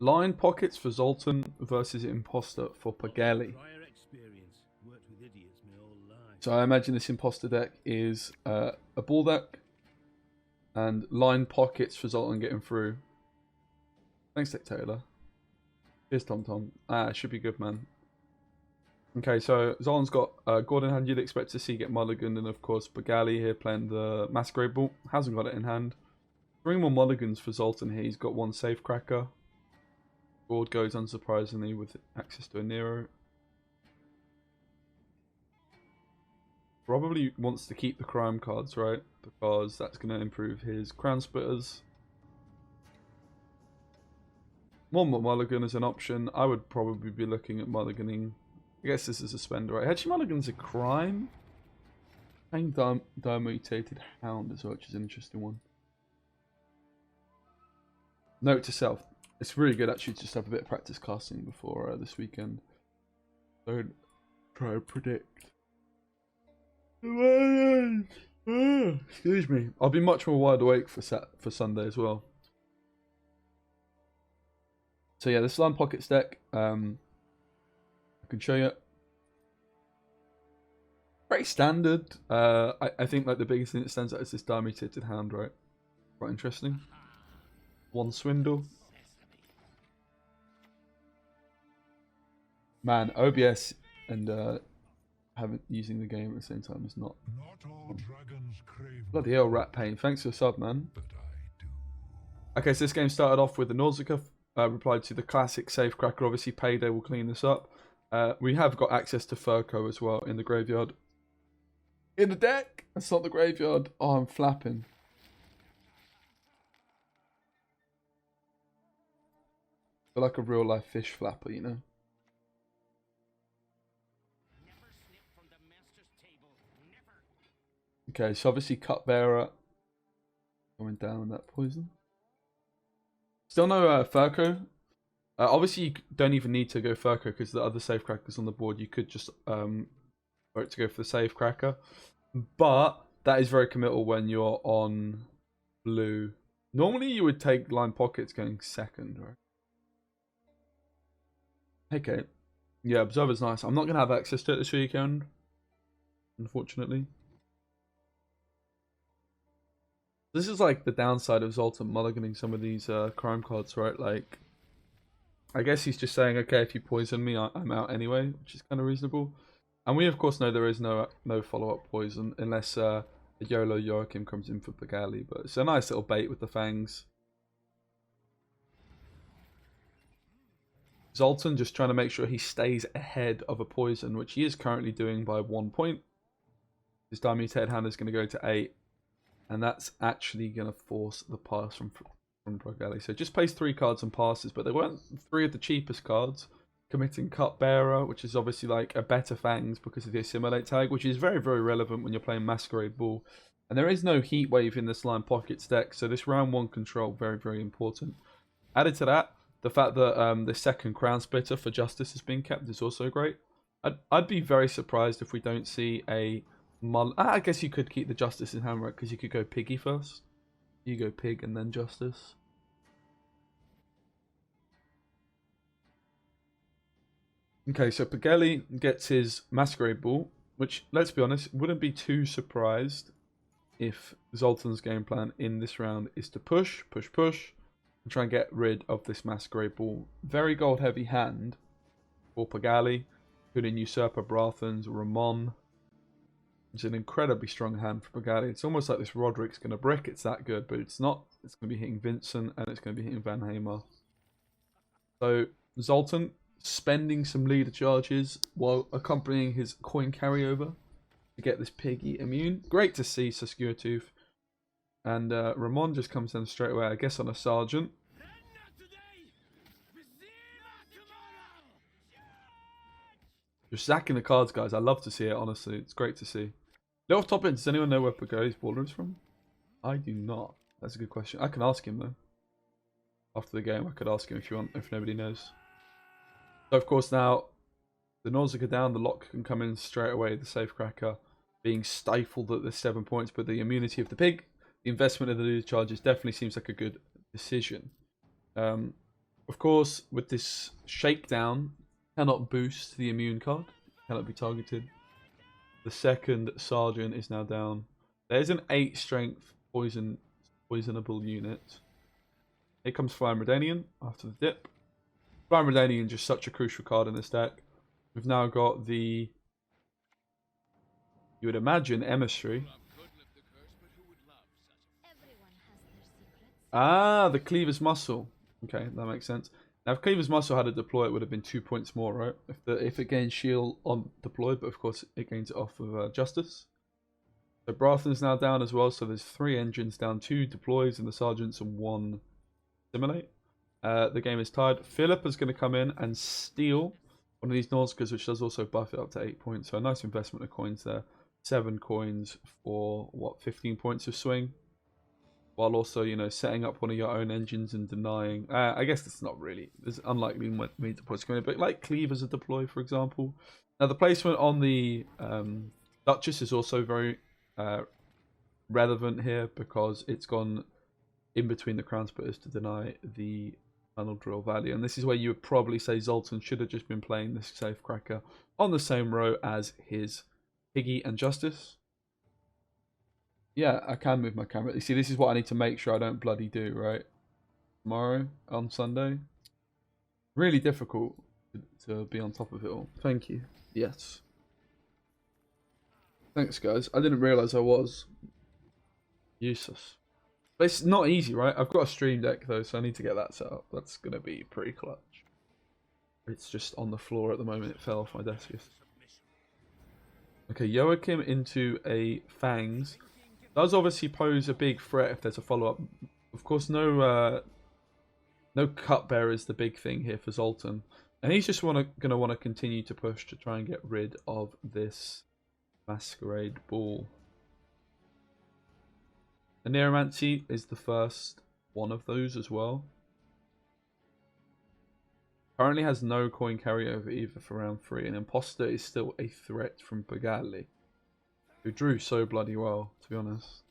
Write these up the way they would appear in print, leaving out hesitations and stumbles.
Line pockets for Zoltan versus imposter for Pargali. So I imagine this imposter deck is a ball deck and line pockets for Zoltan getting through. Thanks, Dictator. Here's Tom. Ah, should be good, man. Okay, so Zoltan's got Gordon hand you'd expect to see get mulliganed, and of course Pargali here playing the Masquerade Ball. Hasn't got it in hand. 3 more mulligans for Zoltan here. He's got 1 Safecracker. Board goes unsurprisingly with access to a Nero. Probably wants to keep the crime cards, right? Because that's going to improve his crown splitters. One more mulligan is an option. I would probably be looking at mulliganing. I guess this is a spender, right? Actually, mulligan's a crime. Playing Dimutated Hound as well, which is an interesting one. Note to self. It's really good actually to just have a bit of practice casting before this weekend. Don't try to predict. Excuse me. I'll be much more wide awake for Sunday as well. So yeah, this Line Pockets deck, I can show you. Very standard. I think like the biggest thing that stands out is this Dimutated Hound, right? Quite interesting. 1 Swindle. Man, OBS and using the game at the same time is not bloody hell, Rat Pain. Thanks for the sub, man. Okay, so this game started off with the Nausicaa replied to the classic Safecracker. Obviously, Payday will clean this up. We have got access to Furco as well in the graveyard. In the deck! That's not the graveyard. Oh, I'm flapping. I feel like a real life fish flapper, you know? Okay, so obviously Cupbearer going down on that poison. Still no Furco. Obviously you don't even need to go Furco because the other Safecrackers on the board, you could just vote to go for the Safecracker. But that is very committal when you're on blue. Normally you would take Line Pockets going second, right? Okay. Yeah, Observer's nice. I'm not going to have access to it this weekend, unfortunately. This is like the downside of Zoltan mulliganing some of these crime cards, right? Like, I guess he's just saying, okay, if you poison me, I'm out anyway, which is kind of reasonable. And we, of course, know there is no follow-up poison unless YOLO Joachim comes in for Pargali. But it's a nice little bait with the fangs. Zoltan just trying to make sure he stays ahead of a poison, which he is currently doing by 1 point. His Dimutated Hand is going to go to 8. And that's actually going to force the pass from Pargali. So it just plays 3 cards and passes, but they weren't 3 of the cheapest cards. Committing Cupbearer, which is obviously like a better fangs because of the Assimilate tag, which is very, very relevant when you're playing Masquerade Ball. And there is no Heat Wave in this Line Pockets deck, so this round 1 control, very, very important. Added to that, the fact that the second Crown Splitter for Justice has been kept is also great. I'd be very surprised if we don't see a... I guess you could keep the Justice in hand, right? Because you could go Piggy first. You go Pig and then Justice. Okay, so Pargali gets his Masquerade Ball, which, let's be honest, wouldn't be too surprised if Zoltan's game plan in this round is to push, and try and get rid of this Masquerade Ball. Very gold-heavy hand for Pargali, including Usurper, Brathens, Ramon. It's an incredibly strong hand for Pargali. It's almost like this Roderick's going to brick. It's that good, but it's not. It's going to be hitting Vincent, and it's going to be hitting Van Hamer. So, Zoltan spending some leader charges while accompanying his coin carryover to get this Piggy immune. Great to see Saskew-Tooth. And Ramon just comes in straight away, I guess, on a Sergeant. You're sacking the cards, guys. I love to see it, honestly. It's great to see. Little off topic, does anyone know where Pargali's baller is from? I do not. That's a good question. I can ask him, though. After the game, I could ask him if you want, if nobody knows. So, of course, now, the Nausicaa down, the lock can come in straight away. The Safecracker being stifled at the 7 points, but the immunity of the Pig, the investment of the leader charges definitely seems like a good decision. of course, with this shakedown, cannot boost the immune card. Cannot be targeted. The second sergeant is now down. There's an 8 strength poisonable unit. Here comes Flying Redanian after the dip. Flying Redanian just such a crucial card in this deck. We've now got the, you would imagine, Emissary. Ah, the Cleaver's Muscle. Okay, that makes sense. Now, if Cleaver's Muscle had a deploy, it would have been 2 points more, right? If it gains shield on deploy, but of course it gains it off of Justice. So Brathen's now down as well, so there's 3 engines down, 2 deploys, and the sergeants and 1 simulate. The game is tied. Philip is going to come in and steal one of these Nausicaas, which does also buff it up to 8 points. So a nice investment of coins there. 7 coins for, what, 15 points of swing? While also, you know, setting up one of your own engines and denying. I guess that's not really. There's unlikely many deploys coming in, but like Cleave as a deploy, for example. Now, the placement on the Duchess is also very relevant here because it's gone in between the Crown Splitters to deny the tunnel drill value. And this is where you would probably say Zoltan should have just been playing this Safecracker on the same row as his Piggy and Justice. Yeah, I can move my camera. You see, this is what I need to make sure I don't bloody do, right? Tomorrow, on Sunday. Really difficult to be on top of it all. Thank you. Yes. Thanks, guys. I didn't realise I was. Useless. But it's not easy, right? I've got a stream deck, though, so I need to get that set up. That's going to be pretty clutch. It's just on the floor at the moment. It fell off my desk. Okay, Joachim into a Fangs. Does obviously pose a big threat if there's a follow-up. Of course, no Cupbearer is the big thing here for Zoltan. And he's just going to want to continue to push to try and get rid of this Masquerade Ball. The Neuromancy is the first one of those as well. Currently has no coin carryover either for round 3. And Imposter is still a threat from Pargali, who drew so bloody well, to be honest.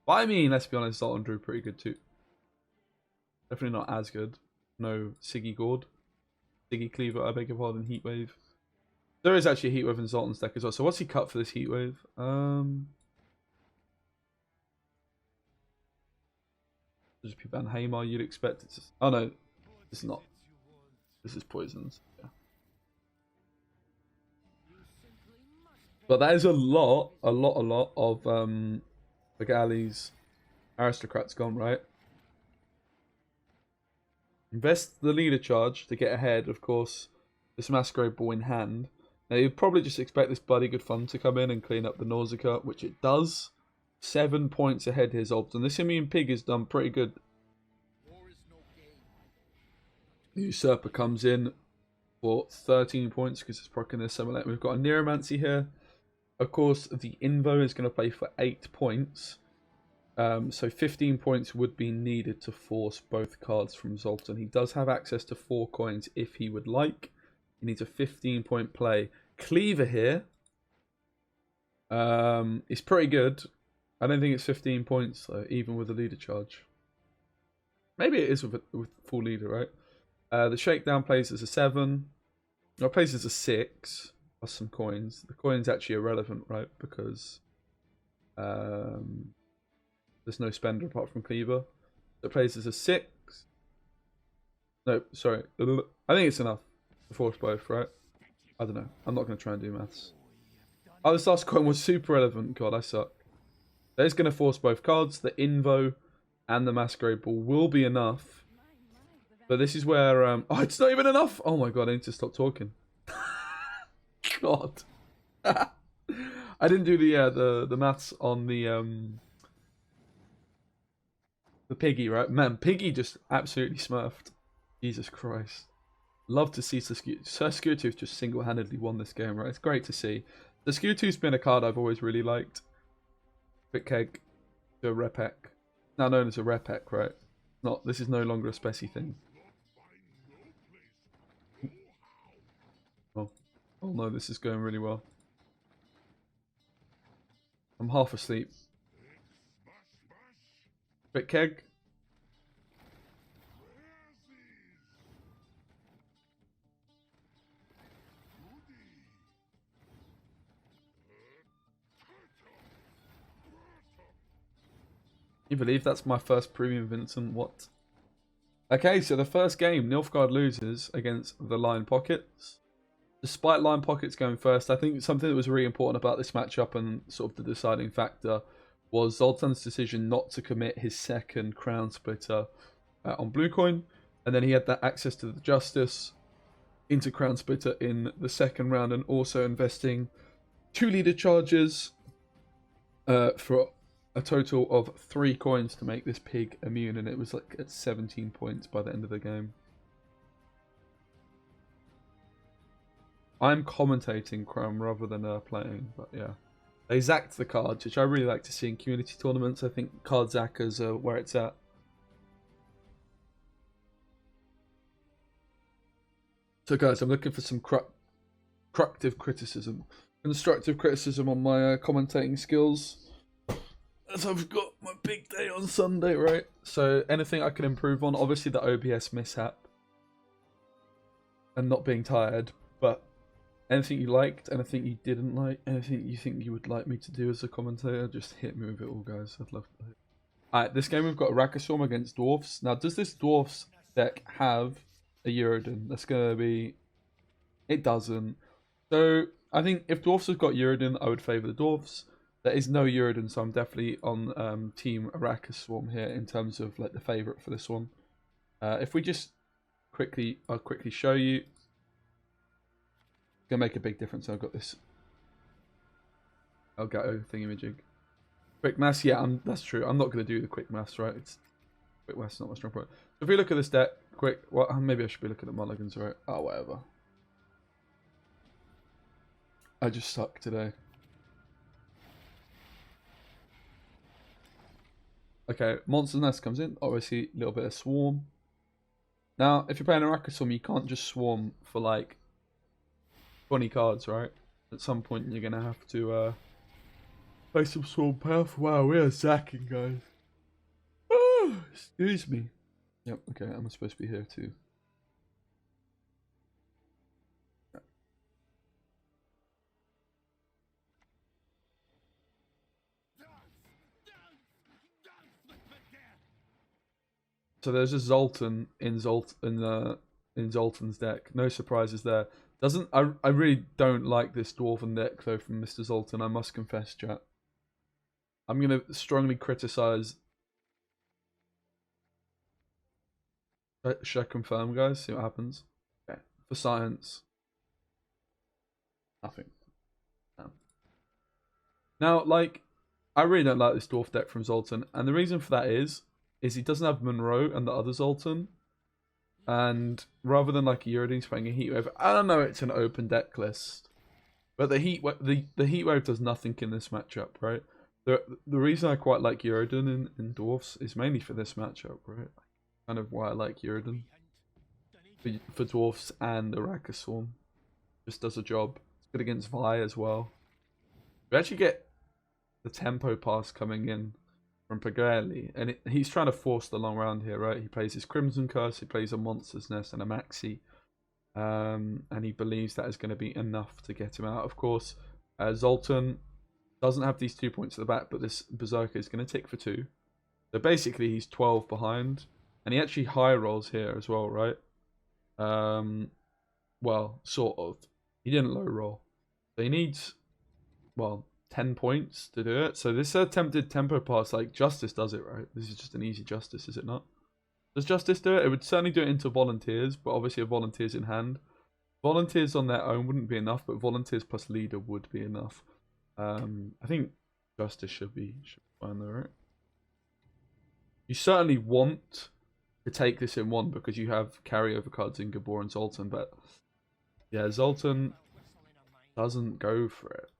But I mean, let's be honest, Zoltan drew pretty good too. Definitely not as good. No Siggy Gord. Siggy Cleaver, I beg your pardon, Heatwave. There is actually a Heatwave in Zoltan's deck as well. So what's he cut for this Heatwave? Just be Van Hamar, you'd expect it to... Oh no, it's not. This is Poisons. Yeah. But that is a lot of Pargali's aristocrats gone, right? Invest the leader charge to get ahead, of course, this Masquerade Ball in hand. Now you'd probably just expect this bloody good fun to come in and clean up the Nausicaa, which it does. 7 points ahead here, Zoltan. This Immune Pig has done pretty good. The Usurper comes in for 13 points because it's proccing their Simulate. We've got a Neuromancy here. Of course, the Invo is going to play for 8 points. So 15 points would be needed to force both cards from Zoltan. He does have access to 4 coins if he would like. He needs a 15-point play. Cleaver here is pretty good. I don't think it's 15 points, though, even with the leader charge. Maybe it is with full leader, right? The Shakedown plays as a 7. No, it plays as a 6. Plus some coins. The coin's actually irrelevant, right? Because there's no spender apart from Cleaver. It plays as a 6. No, sorry. I think it's enough to force both, right? I don't know. I'm not going to try and do maths. Oh, this last coin was super relevant. God, I suck. There's going to force both cards. The Invo and the Masquerade Ball will be enough. But this is where... oh, it's not even enough! Oh my god, I need to stop talking. God. I didn't do the maths on the Piggy, right? Man, Piggy just absolutely smurfed. Jesus Christ. Love to see Sir Skewertooth just single-handedly won this game, right? It's great to see. The Skewertooth's been a card I've always really liked. Quick Keg to a Repek. Now known as a Repek, right? This is no longer a Speci thing. Oh no, this is going really well. I'm half asleep. Quick Keg. You believe that's my first premium Vincent? What? Okay, so the first game, Nilfgaard loses against the Lion Pockets. Despite Lion Pockets going first, I think something that was really important about this matchup and sort of the deciding factor was Zoltan's decision not to commit his second Crown Splitter on Blue Coin. And then he had that access to the Justice into Crown Splitter in the second round, and also investing 2 leader charges for a total of 3 coins to make this pig immune, and it was like at 17 points by the end of the game. I'm commentating Chrome rather than playing, but yeah. They zacked the cards, which I really like to see in community tournaments. I think card zackers are where it's at. So guys, I'm looking for some constructive criticism on my commentating skills, as I've got my big day on Sunday, right? So anything I can improve on, obviously the OBS mishap and not being tired, but anything you liked, anything you didn't like, anything you think you would like me to do as a commentator, just hit me with it all, guys. I'd love to. Alright, this game we've got Rakastorm against Dwarfs. Now, does this Dwarfs deck have a Uridin? That's going to be... It doesn't. So, I think if Dwarfs have got Uridin, I would favour the Dwarfs. There is no Uridin, so I'm definitely on Team Rakastorm here in terms of like the favourite for this one. If we just I'll quickly show you. Gonna make a big difference. I've got this Elgato thingamajig. Quick maths, yeah, that's true. I'm not gonna do the quick maths, right? It's quick maths, not my strong point. So if we look at this deck, quick. Well, maybe I should be looking at mulligans, right? Oh, whatever. I just suck today. Okay, Monster's Nest comes in. Obviously, a little bit of Swarm. Now, if you're playing Rakastorm, you can't just Swarm for like 20 cards, right? At some point, you're gonna have to play some Swarm Path. Wow, we are zacking, guys. Oh, excuse me. Yep, okay, I'm supposed to be here too. So there's a Zoltan in Zoltan's deck. No surprises there. I really don't like this Dwarven deck though from Mr. Zoltan, I must confess, chat. I'm gonna strongly criticize. Should I confirm, guys? See what happens. Okay. For science. Nothing. No. Now, like, I really don't like this dwarf deck from Zoltan, and the reason for that is he doesn't have Monroe and the other Zoltan. And rather than like a Uridin playing a Heatwave, I don't know, it's an open deck list. But the Heatwave does nothing in this matchup, right? The reason I quite like Uridin in Dwarfs is mainly for this matchup, right? Kind of why I like Uridin. For Dwarfs and Rakastorm. Just does a job. It's good against Vi as well. We actually get the tempo pass coming in from Pargali, and he's trying to force the long round here, right? He plays his Crimson Curse, he plays a Monster's Nest and a Maxi, and he believes that is going to be enough to get him out. Of course, Zoltan doesn't have these 2 points at the back, but this Berserker is going to tick for 2. So basically, he's 12 behind, and he actually high rolls here as well, right? Well, sort of. He didn't low roll, so he needs, well, 10 points to do it. So this attempted tempo pass, like Justice does it, right? This is just an easy Justice, is it not? Does Justice do it? It would certainly do it into Volunteers, but obviously a Volunteers in hand. Volunteers on their own wouldn't be enough, but Volunteers plus Leader would be enough. I think Justice should be fine though, right? You certainly want to take this in one because you have carryover cards in Gabor and Zoltan, but yeah, Zoltan doesn't go for it.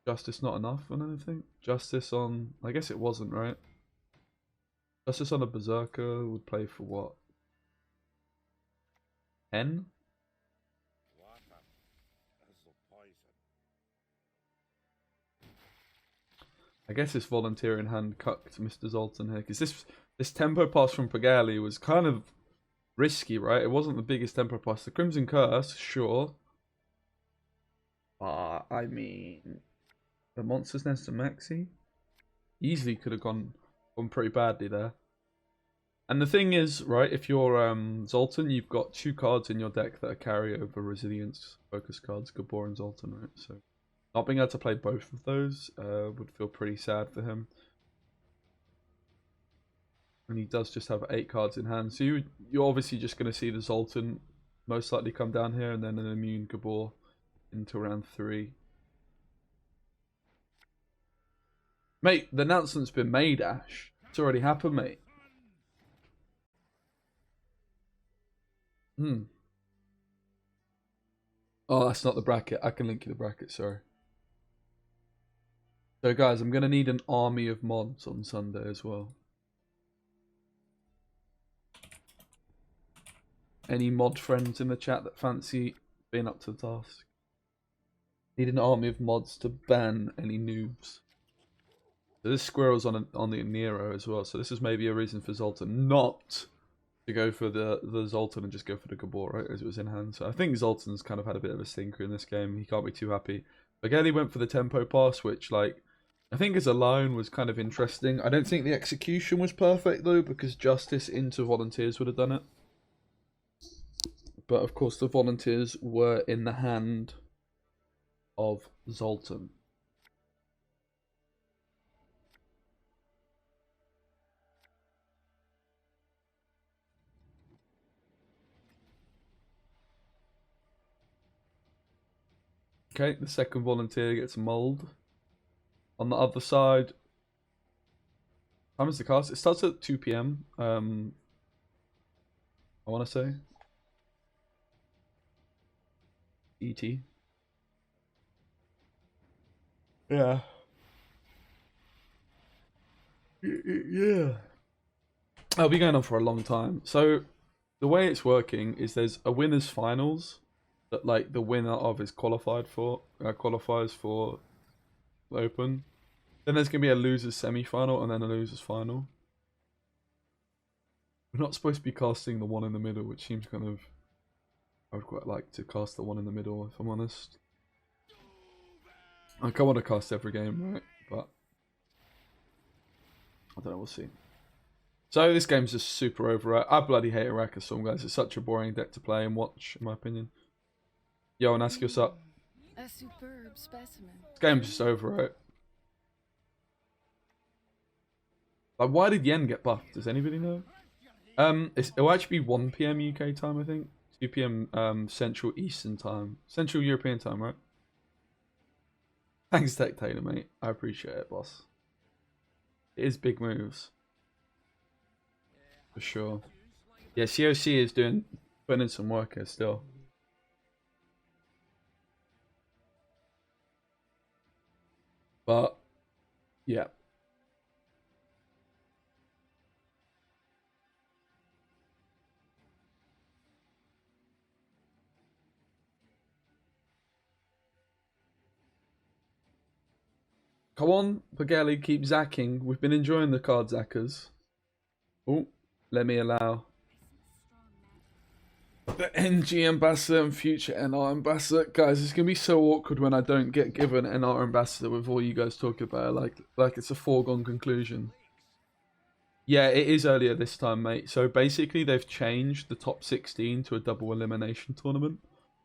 Justice not enough on anything? Justice on... I guess it wasn't, right? Justice on a Berserker would play for what? 10? I guess this Volunteer in hand cucked Mr. Zoltan here, because this tempo pass from Pargali was kind of risky, right? It wasn't the biggest tempo pass. The Crimson Curse, sure. I mean... The Monster's Nest and Maxi easily could have gone gone pretty badly there. And the thing is, right, if you're Zoltan, you've got 2 cards in your deck that are carryover resilience focus cards, Gabor and Zoltan, right? So not being able to play both of those would feel pretty sad for him. And he does just have 8 cards in hand. So you're obviously just going to see the Zoltan most likely come down here, and then an immune Gabor into round 3. Mate, the announcement's been made, Ash. It's already happened, mate. Oh, that's not the bracket. I can link you the bracket, sorry. So guys, I'm going to need an army of mods on Sunday as well. Any mod friends in the chat that fancy being up to the task? Need an army of mods to ban any noobs. So this squirrel's on the Nero as well, so this is maybe a reason for Zoltan not to go for the Zoltan and just go for the Gabor, right, as it was in hand. So I think Zoltan's kind of had a bit of a stinker in this game. He can't be too happy. Pargali went for the tempo pass, which, like, I think as a line was kind of interesting. I don't think the execution was perfect, though, because Justice into Volunteers would have done it. But, of course, the Volunteers were in the hand of Zoltan. Okay, the second Volunteer gets mulled. On the other side, time is the cast? It starts at 2 PM. I want to say. ET. Yeah. Yeah. I'll be going on for a long time. So, the way it's working is there's a winners finals that, like, the winner of is qualifies for the Open. Then there's gonna be a losers semi-final and then a losers final. We're not supposed to be casting the one in the middle, which seems kind of. I would quite like to cast the one in the middle, if I'm honest. Like, I want to cast every game, right? But I don't know, we'll see. So this game's just super over. I bloody hate Araka Storm, guys. It's such a boring deck to play and watch, in my opinion. Yo, and ask what's up. A superb specimen. This game's just over, right? Like, why did Yen get buffed? Does anybody know? It'll actually be 1 PM UK time, I think. 2 PM Central Eastern time. Central European time, right? Thanks, Tech Taylor, mate. I appreciate it, boss. It is big moves. For sure. Yeah, COC is putting in some work here still. But, yeah. Come on, Pargali, keep zacking. We've been enjoying the card zackers. Oh, let me allow the NG ambassador and future NR ambassador. Guys, it's going to be so awkward when I don't get given NR ambassador with all you guys talking about it. Like it's a foregone conclusion. Yeah, it is earlier this time, mate. So basically they've changed the top 16 to a double elimination tournament.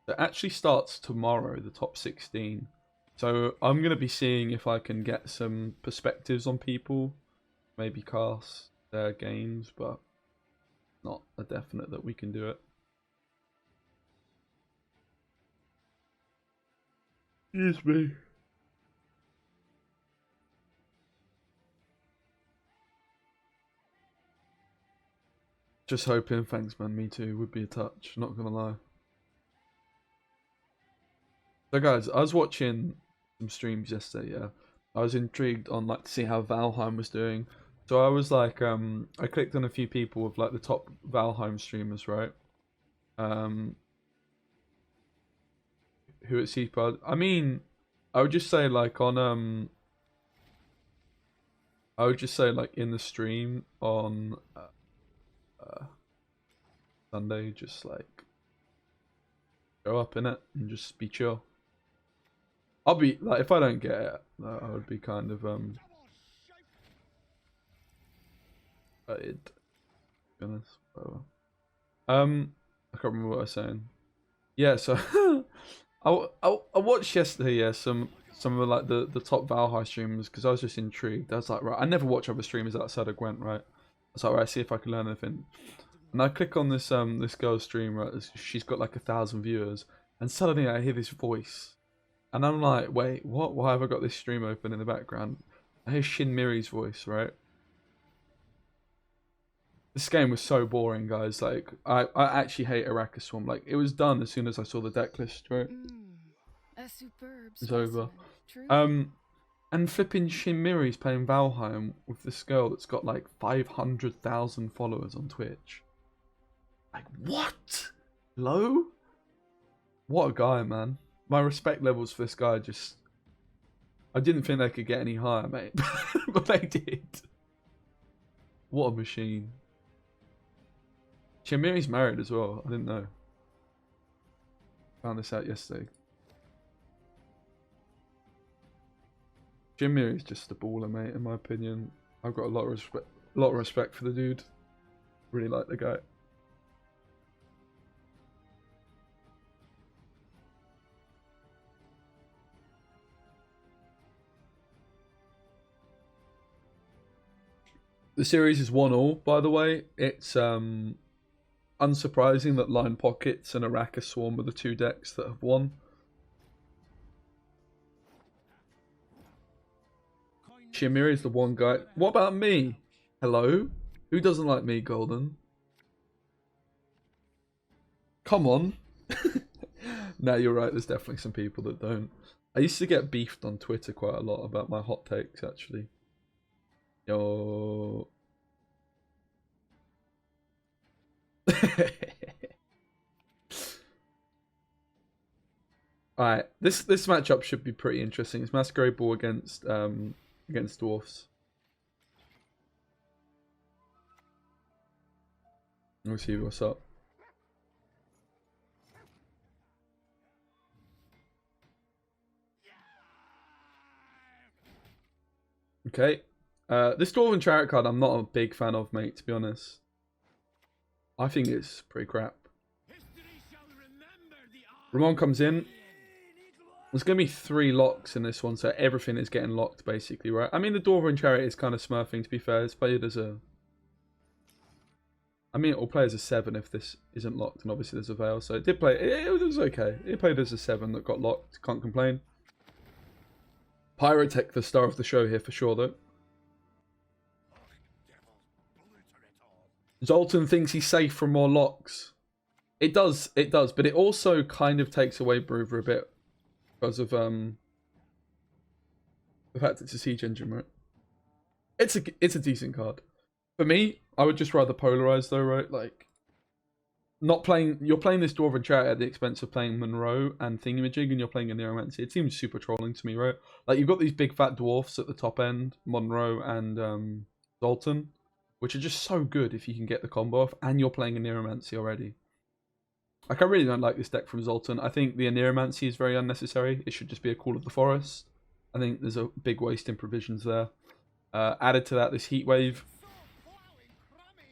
It actually starts tomorrow, the top 16. So I'm going to be seeing if I can get some perspectives on people. Maybe cast their games, but not a definite that we can do it. Excuse me. Just hoping, thanks man, me too, would be a touch, not gonna lie. So guys, I was watching some streams yesterday, yeah. I was intrigued on like to see how Valheim was doing. So I was like, I clicked on a few people with like the top Valheim streamers, right? Who at CPUD. I mean, I would just say like on I would just say like in the stream on Sunday, just like go up in it and just be chill. I'll be like, if I don't get it, I would be kind of To be honest. Whatever. I can't remember what I was saying. Yeah, so I watched yesterday, yeah, some of like the top Valheim streamers because I was just intrigued. I was like, right, I never watch other streamers outside of Gwent, right? I was like, right, see if I can learn anything. And I click on this this girl's stream, right? She's got like 1,000 viewers, and suddenly I hear this voice, and I'm like, wait, what? Why have I got this stream open in the background? I hear Shin Miri's voice, right? This game was so boring, guys. Like, I actually hate Araka Swarm. Like, it was done as soon as I saw the deck list, right? A superb It's over. Truly. And flipping Shin Miri's playing Valheim with this girl that's got like 500,000 followers on Twitch. Like, what? Hello? What a guy, man. My respect levels for this guy just... I didn't think they could get any higher, mate. But they did. What a machine. Shin married as well. I didn't know. Found this out yesterday. Shin is just a baller, mate. In my opinion, I've got a lot of respect for the dude. Really like the guy. The series is 1-1, by the way. It's unsurprising that Line Pockets and Araka Swarm are the two decks that have won. Shimiri is the one guy. What about me? Hello? Who doesn't like me, Golden? Come on. No, you're right. There's definitely some people that don't. I used to get beefed on Twitter quite a lot about my hot takes, actually. Yo. Alright, this matchup should be pretty interesting. It's Masquerade Ball against Dwarfs. We'll see what's up. Okay. This Dwarven Chariot card I'm not a big fan of, mate, to be honest. I think it's pretty crap. Ramon comes in. There's going to be 3 locks in this one, so everything is getting locked, basically, right? I mean, the Dwarven Chariot is kind of smurfing, to be fair. It's played as a... I mean, it will play as a 7 if this isn't locked, and obviously there's a Veil, so it did play... It was okay. It played as a 7 that got locked. Can't complain. Pyrotech, the star of the show here, for sure, though. Zoltan thinks he's safe from more locks. It does, but it also kind of takes away Brewer a bit. Because of the fact it's a siege engine, right? It's a decent card. For me, I would just rather polarize though, right? Like, you're playing this Dwarven Chariot at the expense of playing Monroe and Thingamajig, and you're playing a Neuromancy. It seems super trolling to me, right? Like, you've got these big fat dwarfs at the top end, Monroe and Zoltan, which are just so good if you can get the combo off, and you're playing a Neuromancy already. Like, I really don't like this deck from Zoltan. I think the Aneromancy is very unnecessary. It should just be a Call of the Forest. I think there's a big waste in provisions there. Added to that, this Heat Wave.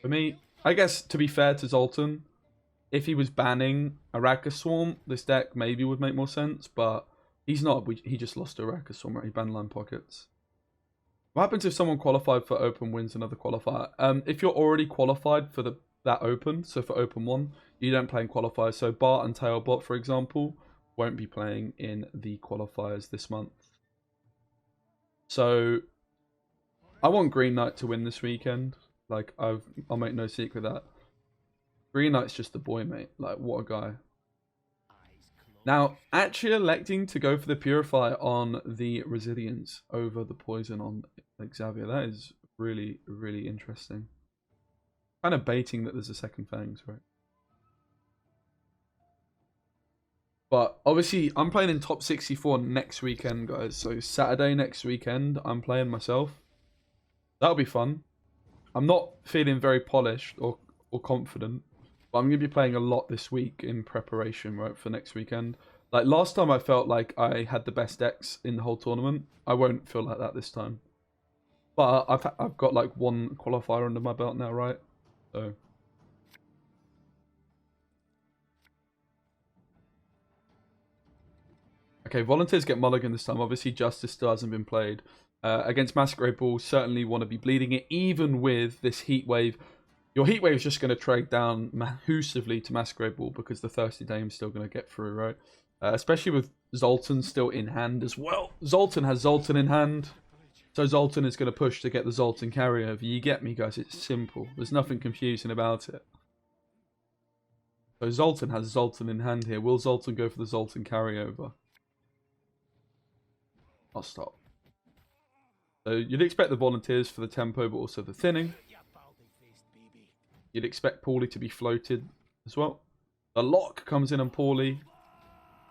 For me, I guess, to be fair to Zoltan, if he was banning Araka Swarm, this deck maybe would make more sense, but he's not. He just lost to Araka Swarm, right? He banned Line Pockets. What happens if someone qualified for Open wins another qualifier? If you're already qualified for that Open, so for Open 1, you don't play in qualifiers. So Bart and Tailbot, for example, won't be playing in the qualifiers this month. So I want Green Knight to win this weekend. Like, I'll make no secret of that. Green Knight's just a boy, mate. Like, what a guy. Now, actually electing to go for the Purify on the Resilience over the Poison on Xavier. That is really, really interesting. Kind of baiting that there's a second Fangs, right? But obviously, I'm playing in top 64 next weekend, guys. So Saturday next weekend, I'm playing myself. That'll be fun. I'm not feeling very polished or confident, but I'm going to be playing a lot this week in preparation, right, for next weekend. Like, last time I felt like I had the best decks in the whole tournament. I won't feel like that this time. But I've got like one qualifier under my belt now, right? So. Okay, Volunteers get Mulligan this time. Obviously, Justice still hasn't been played. Against Masquerade Ball, certainly want to be bleeding it, even with this Heat Wave. Your Heat Wave is just going to trade down massively to Masquerade Ball because the Thirsty Dame's still going to get through, right? Especially with Zoltan still in hand as well. Zoltan has Zoltan in hand. So Zoltan is going to push to get the Zoltan carryover. You get me, guys? It's simple. There's nothing confusing about it. So Zoltan has Zoltan in hand here. Will Zoltan go for the Zoltan carryover? I'll stop. So you'd expect the Volunteers for the tempo, but also the thinning. You'd expect Paulie to be floated as well. The lock comes in on Paulie.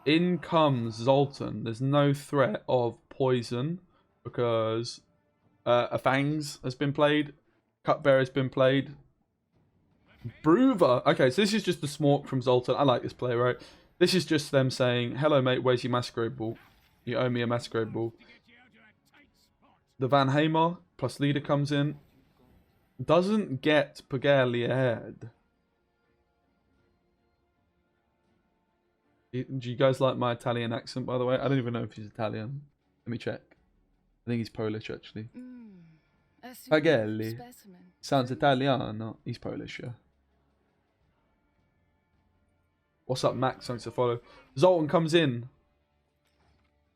In comes Zoltan. There's no threat of poison because a Fangs has been played. Cupbearer has been played. Bruver. Okay, so this is just the smork from Zoltan. I like this play, right? This is just them saying, hello, mate, where's your Masquerade Ball? You owe me a Masquerade Ball. The Van Hamer plus leader comes in. Doesn't get Pargali ahead. Do you guys like my Italian accent, by the way? I don't even know if he's Italian. Let me check. I think he's Polish, actually. Pargali. Sounds Italiano. He's Polish, yeah. What's up, Max? Thanks to follow. Zoltan comes in.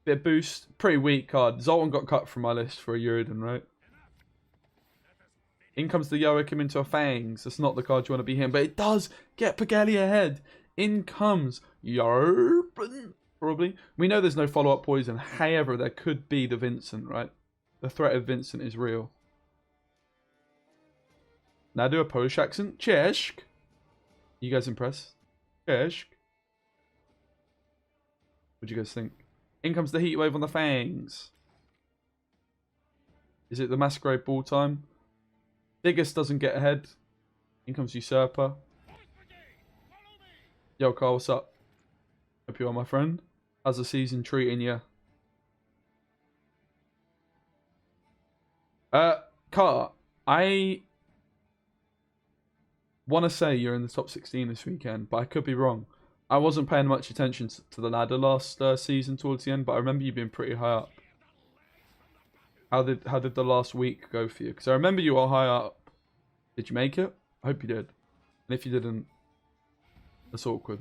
Bit of boost. Pretty weak card. Zoltan got cut from my list for a Uridan, right? In comes the Joachim into a Fangs. That's not the card you want to be hitting, but it does get Pargali ahead. In comes Yarpen, probably. We know there's no follow-up poison. However, there could be the Vincent, right? The threat of Vincent is real. Now do a Polish accent. Czech. You guys impressed? Czech. What do you guys think? In comes the Heat Wave on the Fangs. Is it the Masquerade Ball time? Biggest doesn't get ahead. In comes Usurper. Yo, Carl, what's up? Hope you are, my friend. How's the season treating you? Carl, I want to say you're in the top 16 this weekend, but I could be wrong. I wasn't paying much attention to the ladder last season towards the end, but I remember you being pretty high up. How did the last week go for you? Because I remember you were high up. Did you make it? I hope you did. And if you didn't, that's awkward.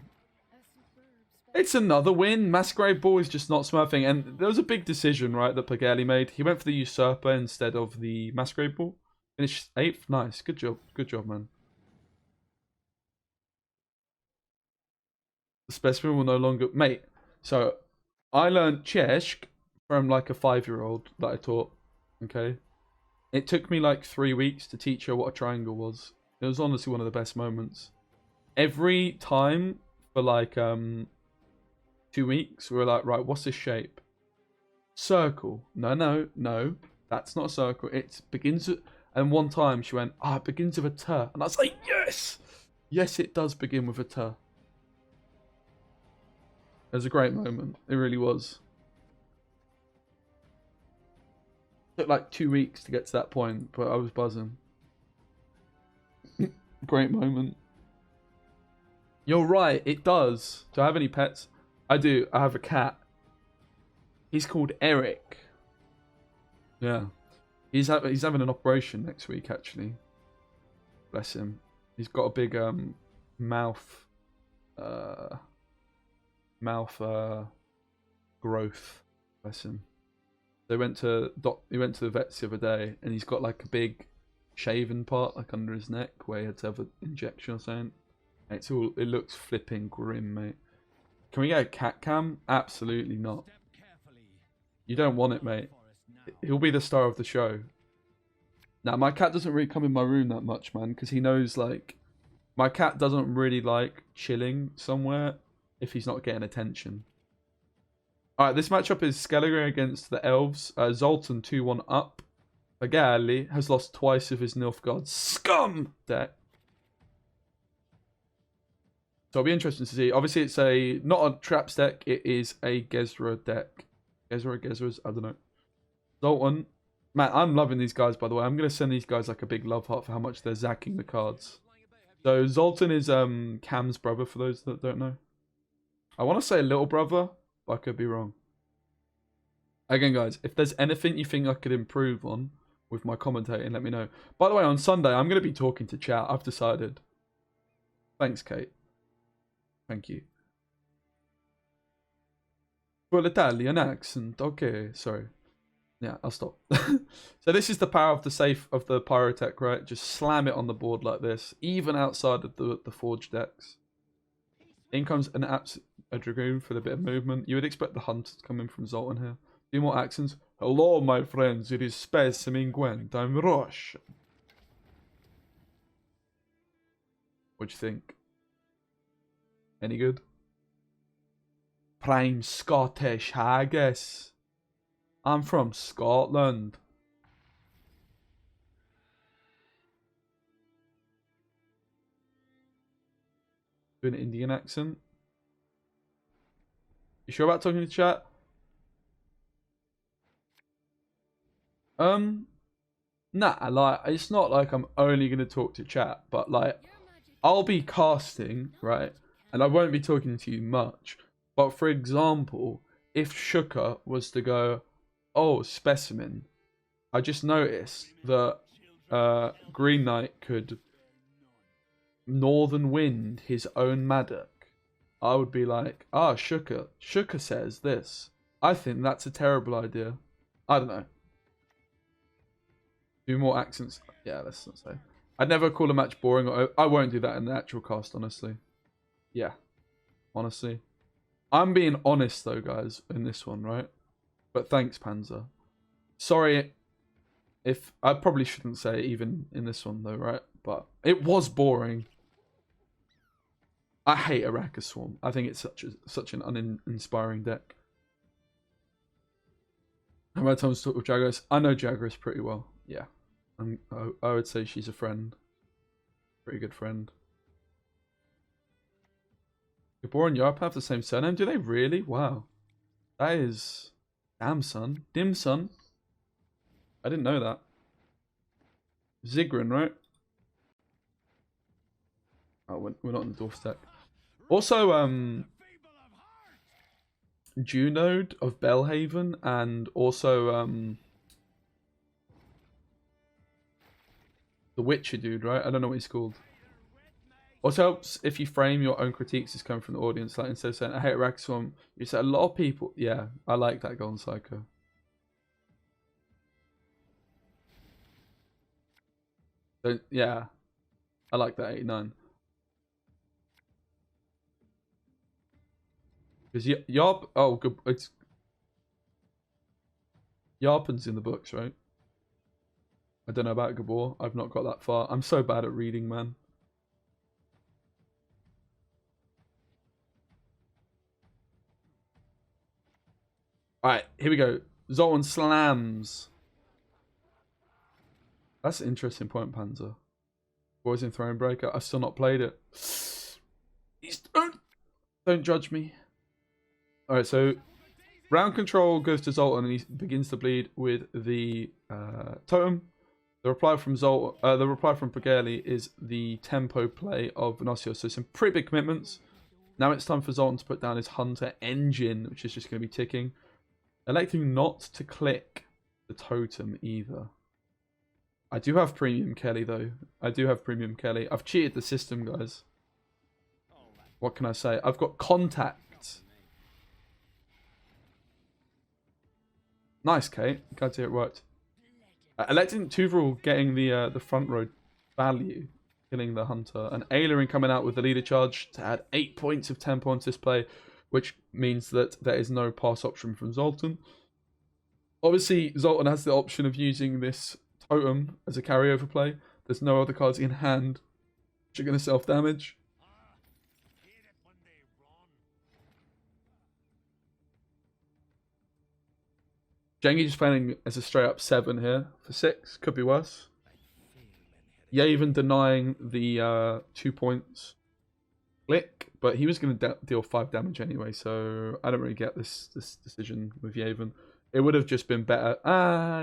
It's another win. Masquerade Ball is just not smurfing. And there was a big decision, right, that Pargali made. He went for the Usurper instead of the Masquerade Ball. Finished 8th. Nice. Good job. Good job, man. The specimen will no longer... Mate, so I learned Czech from like a 5-year-old that I taught. Okay? It took me like 3 weeks to teach her what a triangle was. It was honestly one of the best moments. Every time for like 2 weeks, we were like, right, what's this shape? Circle. No. That's not a circle. It begins with... And one time she went, it begins with a T. And I was like, yes! Yes, it does begin with a T. It was a great moment. It really was. It took like 2 weeks to get to that point, but I was buzzing. Great moment. You're right, it does. Do I have any pets? I do. I have a cat. He's called Eric. Yeah. He's having an operation next week, actually. Bless him. He's got a big mouth growth. Bless him. He went to the vets the other day, and he's got like a big shaven part like under his neck where he had to have an injection or something. It looks flipping grim, mate. Can we get a cat cam? Absolutely not. You don't want it, mate. He'll be the star of the show. Now, my cat doesn't really come in my room that much, man, because he knows, like, my cat doesn't really like chilling somewhere if he's not getting attention. Alright, this matchup is Skellige against the Elves. Zoltan 2-1 up. Pargali has lost twice of his Nilfgaard scum deck. So it'll be interesting to see. Obviously, it's not a traps deck. It is a Gezra deck. Gezra's, I don't know. Zoltan Man, I'm loving these guys, by the way. I'm going to send these guys like a big love heart for how much they're zacking the cards. So Zoltan is Cam's brother, for those that don't know. I want to say little brother, but I could be wrong. Again, guys, if there's anything you think I could improve on with my commentating, let me know. By the way, on Sunday, I'm going to be talking to chat. I've decided. Thanks, Kate. Thank you. Full Italian accent. Okay, sorry. Yeah, I'll stop. So this is the power of the safe of the pyrotech, right? Just slam it on the board like this, even outside of the forged decks. In comes a dragoon for the bit of movement. You would expect the hunters to come in from Zoltan here. Do more accents. Hello, my friends. It is SpecimenGwent. I'm Rush. What do you think? Any good? Prime Scottish haggis. I'm from Scotland. Do an Indian accent. You sure about talking to chat? Nah, like, it's not like I'm only going to talk to chat, but like, I'll be casting, right? And I won't be talking to you much. But for example, if Shuka was to go, oh, Specimen, I just noticed that Green Knight could Northern Wind his own Maddock. I would be like, ah, Shuka. Shuka says this. I think that's a terrible idea. I don't know. Do more accents. Yeah, let's not say. I'd never call a match boring. Or I won't do that in the actual cast, honestly. Yeah. Honestly. I'm being honest, though, guys, in this one, right? But thanks, Panzer. Sorry if... I probably shouldn't say it even in this one, though, right? But it was boring. I hate Araka Swarm. I think it's such an uninspiring deck. How many times talk with Jagras? I know Jagras pretty well. Yeah. I would say she's a friend. Pretty good friend. Gabor and Yarp have the same surname? Do they really? Wow. That is... Damn, son. Dim, son. I didn't know that. Zigrin, right? Oh, we're not in the Dwarf stack. Also, Junode of Belhaven, and also, the Witcher dude, right? I don't know what he's called. Also helps if you frame your own critiques as coming from the audience. Like, instead of saying, I hate Raxxon, you say a lot of people... Yeah, I like that Golden Psycho. So, yeah, I like that 89. Because Yarp... Oh, good. It's... Yarpen's in the books, right? I don't know about Gabor. I've not got that far. I'm so bad at reading, man. Alright, here we go. Zoltan slams. That's an interesting point, Panzer. Boys in Thronebreaker. I've still not played it. Don't judge me. Alright, so round control goes to Zoltan and he begins to bleed with the totem. The reply from Pargali is the tempo play of Venosio. So some pretty big commitments. Now it's time for Zoltan to put down his Hunter engine, which is just going to be ticking. Electing not to click the totem either. I do have Premium Kelly, though. I do have Premium Kelly. I've cheated the system, guys. What can I say? I've got Contact. Nice, Kate. Glad to hear it worked. Electing Tuvril getting the front row value, killing the Hunter. And Ailerin coming out with the leader charge to add 8 points of tempo onto this play, which means that there is no pass option from Zoltan. Obviously, Zoltan has the option of using this totem as a carryover play. There's no other cards in hand which are going to self-damage. Jengi just playing as a straight-up 7 here for 6. Could be worse. Yavin denying the 2 points. Click, but he was going to deal 5 damage anyway, so I don't really get this decision with Yavin. It would have just been better.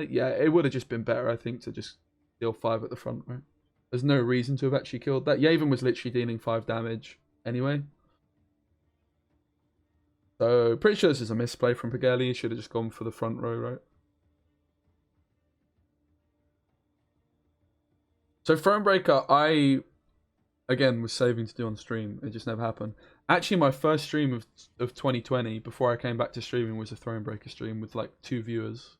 Yeah, it would have just been better, I think, to just deal 5 at the front, right? There's no reason to have actually killed that. Yavin was literally dealing 5 damage anyway. So, pretty sure this is a misplay from Pargali. He should have just gone for the front row, right? So, Thronebreaker, I, again, was saving to do on stream. It just never happened. Actually, my first stream of 2020, before I came back to streaming, was a Thronebreaker stream with, like, 2 viewers.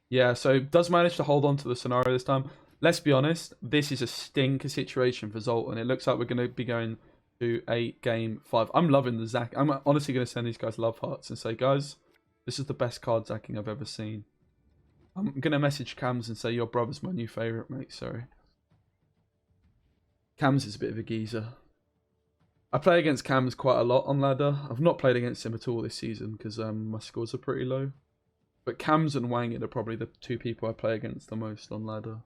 Yeah, so does manage to hold on to the scenario this time. Let's be honest, this is a stinker situation for Zoltan. It looks like we're going to be going to a game 5. I'm loving the Zack. I'm honestly going to send these guys love hearts and say, guys, this is the best card Zacking I've ever seen. I'm going to message Cams and say, your brother's my new favourite, mate. Sorry. Cams is a bit of a geezer. I play against Cams quite a lot on ladder. I've not played against him at all this season because my scores are pretty low. But Cams and Wangin are probably the 2 people I play against the most on ladder.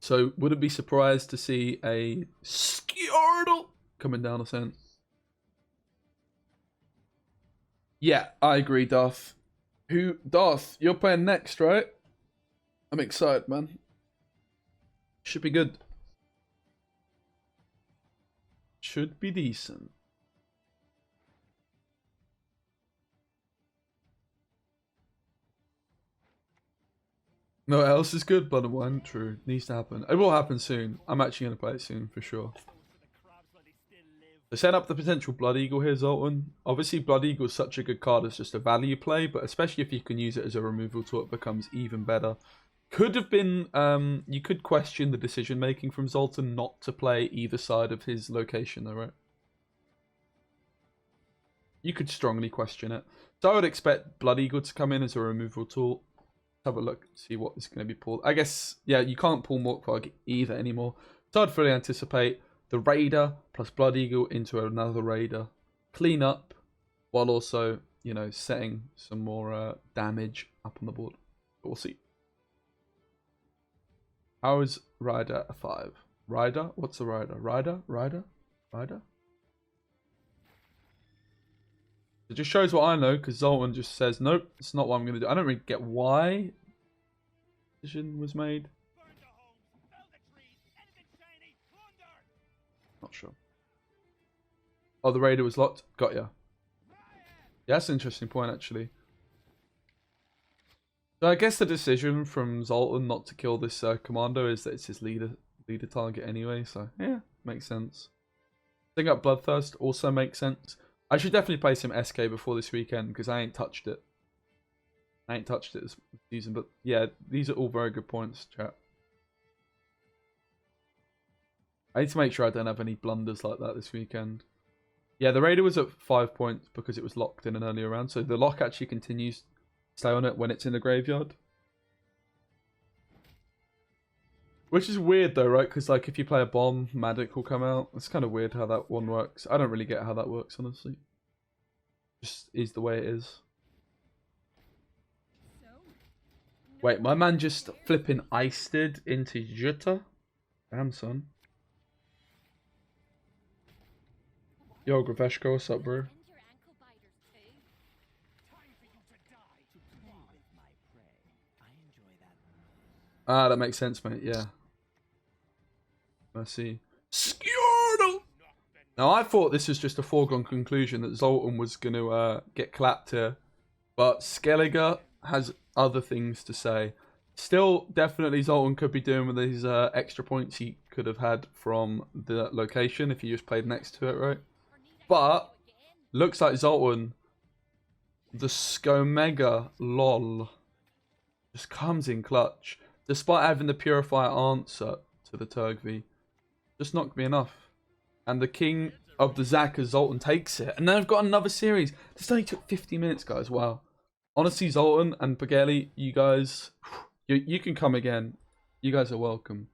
So, wouldn't be surprised to see a Skjordle coming down a cent. Yeah, I agree, Darth. Darth, you're playing next, right? I'm excited, man. Should be good. Should be decent. No, else is good, Blood and Wine. True. Needs to happen. It will happen soon. I'm actually going to play it soon, for sure. To set up the potential Blood Eagle here, Zoltan. Obviously, Blood Eagle is such a good card as just a value play, but especially if you can use it as a removal tool, it becomes even better. Could have been... you could question the decision-making from Zoltan not to play either side of his location, though, right? You could strongly question it. So I would expect Blood Eagle to come in as a removal tool. Have a look, see what is going to be pulled. I guess, yeah, you can't pull Morkvarg either anymore. So I'd fully anticipate the Raider plus Blood Eagle into another Raider. Clean up, while also, you know, setting some more damage up on the board. But we'll see. How is Rider a 5? Rider? What's a Rider? Rider? It just shows what I know, because Zoltan just says, nope, it's not what I'm going to do. I don't really get why the decision was made. Not sure. Oh, the Raider was locked? Got ya. Yeah, that's an interesting point, actually. So I guess the decision from Zoltan not to kill this commando is that it's his leader target anyway, so yeah, makes sense. Thing up Bloodthirst also makes sense. I should definitely play some SK before this weekend because I ain't touched it. I ain't touched it this season, but yeah, these are all very good points, chat. I need to make sure I don't have any blunders like that this weekend. Yeah, the Raider was at 5 points because it was locked in an earlier round, so the lock actually continues to stay on it when it's in the graveyard. Which is weird though, right? Because like if you play a bomb, Magic will come out. It's kind of weird how that one works. I don't really get how that works, honestly. Just is the way it is. Wait, my man just flipping iced it into Jutta? Damn, son. Yo, Graveshko, what's up, bro? Ah, that makes sense, mate, yeah. I see. Skjordle! Now, I thought this was just a foregone conclusion that Zoltan was going to get clapped here. But Skelliger has other things to say. Still, definitely Zoltan could be doing with these extra points he could have had from the location if he just played next to it, right? But, looks like Zoltan, the Skomega lol, just comes in clutch. Despite having the Purifier answer to the Turgvi. Just not be enough. And the king of the Zaka, Zoltan, takes it. And now I've got another series. This only took 50 minutes, guys. Wow. Honestly, Zoltan and Pargali, you guys, you can come again. You guys are welcome.